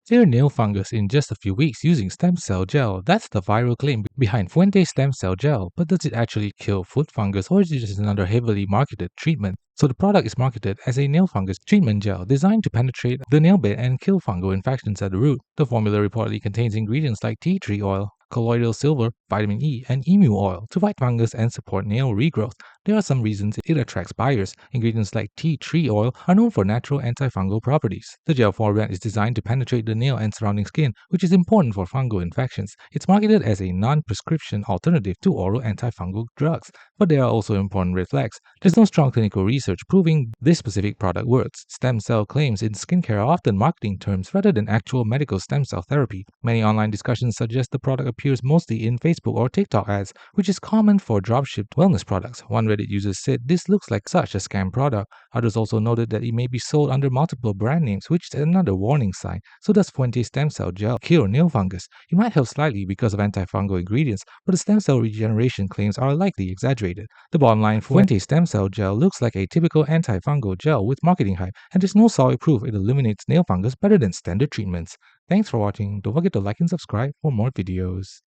Clear nail fungus in just a few weeks using stem cell gel. That's the viral claim behind Fuente Stem Cell Gel. But does it actually kill foot fungus, or is it just another heavily marketed treatment? So the product is marketed as a nail fungus treatment gel designed to penetrate the nail bed and kill fungal infections at the root. The formula reportedly contains ingredients like tea tree oil, colloidal silver, vitamin E, and emu oil to fight fungus and support nail regrowth. There are some reasons it attracts buyers. Ingredients like tea tree oil are known for natural antifungal properties. The gel format is designed to penetrate the nail and surrounding skin, which is important for fungal infections. It's marketed as a non-prescription alternative to oral antifungal drugs, but there are also important red flags. There's no strong clinical research proving this specific product works. Stem cell claims in skincare are often marketing terms rather than actual medical stem cell therapy. Many online discussions suggest the product appears mostly in Facebook or TikTok ads, which is common for dropshipped wellness products. One Reddit user said this looks like such a scam product. Others also noted that it may be sold under multiple brand names, which is another warning sign. So does Fuente Stem Cell Gel cure nail fungus? It might help slightly because of antifungal ingredients, but the stem cell regeneration claims are likely exaggerated. The bottom line, Fuente Stem Cell Gel looks like a typical antifungal gel with marketing hype, and there's no solid proof it eliminates nail fungus better than standard treatments. Thanks for watching. Don't forget to like and subscribe for more videos.